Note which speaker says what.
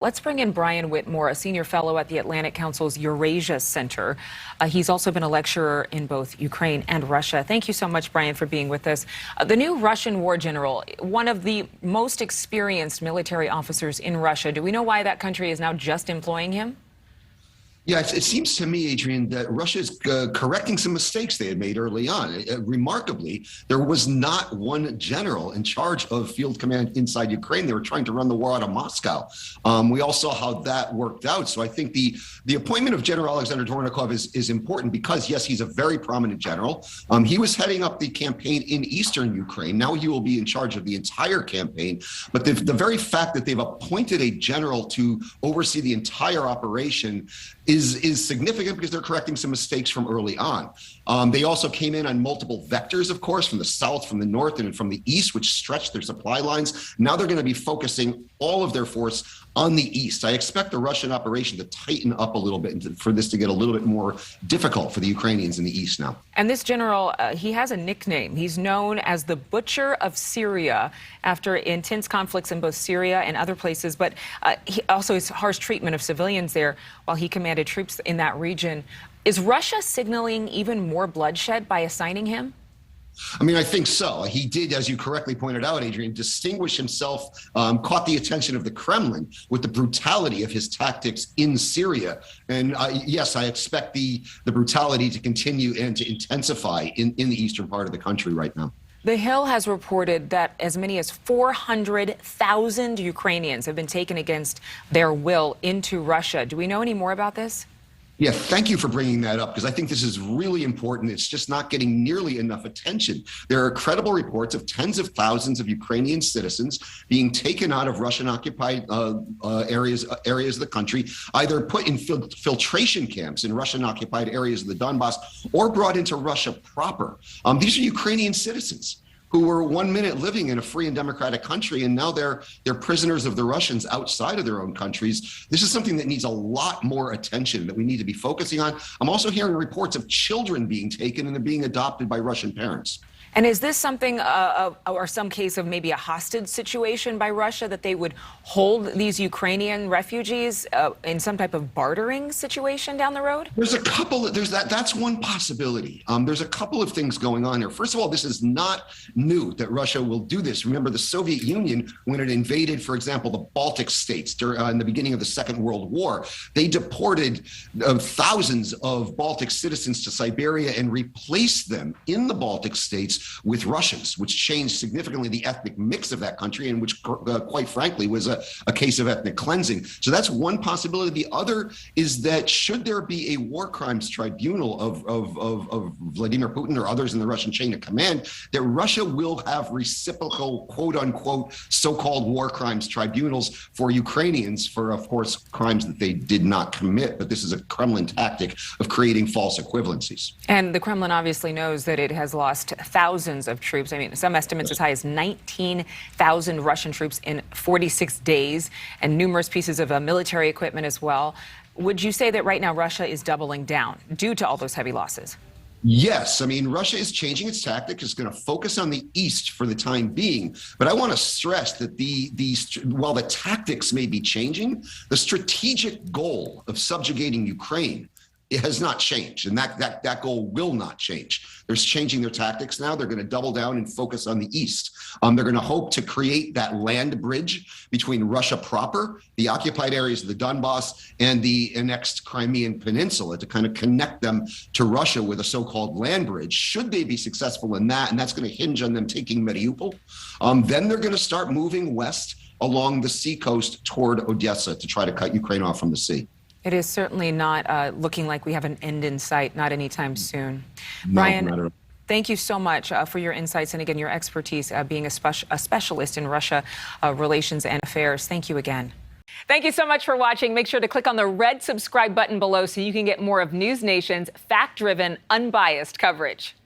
Speaker 1: Let's bring in Brian Whitmore, a senior fellow at the Atlantic Council's Eurasia Center. He's also been a lecturer in both Ukraine and Russia. Thank you so much, Brian, for being with us. The new Russian war general, one of the most experienced military officers in Russia. Do we know why that country is now just employing him?
Speaker 2: Yeah, it seems to me, Adrienne, that Russia is correcting some mistakes they had made early on. Remarkably, there was not one general in charge of field command inside Ukraine. They were trying to run the war out of Moscow. We all saw how that worked out. So I think the appointment of General Alexander Dvornikov is important because, yes, he's a very prominent general. He was heading up the campaign in eastern Ukraine. Now he will be in charge of the entire campaign. But the very fact that they've appointed a general to oversee the entire operation is significant because they're correcting some mistakes from early on. They also came in on multiple vectors, of course, from the south, from the north, and from the east, which stretched their supply lines. Now they're going to be focusing all of their force on the east. I expect the Russian operation to tighten up a little bit and for this to get a little bit more difficult for the Ukrainians in the east now.
Speaker 1: And this general, he has a nickname. He's known as the Butcher of Syria after intense conflicts in both Syria and other places, but he also his harsh treatment of civilians there while he commanded troops in that region. Is Russia signaling even more bloodshed by assigning him?
Speaker 2: I mean, I think so. He did, as you correctly pointed out, Adrienne, distinguish himself, caught the attention of the Kremlin with the brutality of his tactics in Syria. And yes, I expect the brutality to continue and to intensify in the eastern part of the country right now.
Speaker 1: The Hill has reported that as many as 400,000 Ukrainians have been taken against their will into Russia. Do we know any more about this?
Speaker 2: Yeah, thank you for bringing that up because I think this is really important. It's just not getting nearly enough attention. There are credible reports of tens of thousands of Ukrainian citizens being taken out of Russian-occupied areas of the country, either put in filtration camps in Russian-occupied areas of the Donbass or brought into Russia proper. These are Ukrainian citizens who were 1 minute living in a free and democratic country, and now they're prisoners of the Russians outside of their own countries. This is something that needs a lot more attention that we need to be focusing on. I'm also hearing reports of children being taken and they're being adopted by Russian parents.
Speaker 1: And is this something or some case of maybe a hostage situation by Russia, that they would hold these Ukrainian refugees in some type of bartering situation down the road?
Speaker 2: There's a couple. That's one possibility. There's a couple of things going on here. First of all, this is not new that Russia will do this. Remember the Soviet Union, when it invaded, for example, the Baltic states in the beginning of the Second World War, they deported thousands of Baltic citizens to Siberia and replaced them in the Baltic states with Russians, which changed significantly the ethnic mix of that country, and which, quite frankly, was a case of ethnic cleansing. So that's one possibility. The other is that should there be a war crimes tribunal of Vladimir Putin or others in the Russian chain of command, that Russia will have reciprocal, quote unquote, so-called war crimes tribunals for Ukrainians for, of course, crimes that they did not commit. But this is a Kremlin tactic of creating false equivalencies.
Speaker 1: And the Kremlin obviously knows that it has lost thousands of troops. I mean, some estimates as high as 19,000 Russian troops in 46 days and numerous pieces of military equipment as well. Would you say that right now Russia is doubling down due to all those heavy losses?
Speaker 2: Yes. I mean, Russia is changing its tactic. It's going to focus on the east for the time being. But I want to stress that while the tactics may be changing, the strategic goal of subjugating Ukraine, it has not changed, and that goal will not change. They're changing their tactics now. They're going to double down and focus on the east. They're going to hope to create that land bridge between Russia proper, the occupied areas of the Donbass, and the annexed Crimean Peninsula to kind of connect them to Russia with a so-called land bridge. Should they be successful in that, and that's going to hinge on them taking Mariupol, then they're going to start moving west along the seacoast toward Odessa to try to cut Ukraine off from the sea.
Speaker 1: It is certainly not looking like we have an end in sight, not anytime soon.
Speaker 2: No,
Speaker 1: Brian, thank you so much for your insights and, again, your expertise being a specialist in Russia relations and affairs. Thank you again. Thank you so much for watching. Make sure to click on the red subscribe button below so you can get more of NewsNation's fact-driven, unbiased coverage.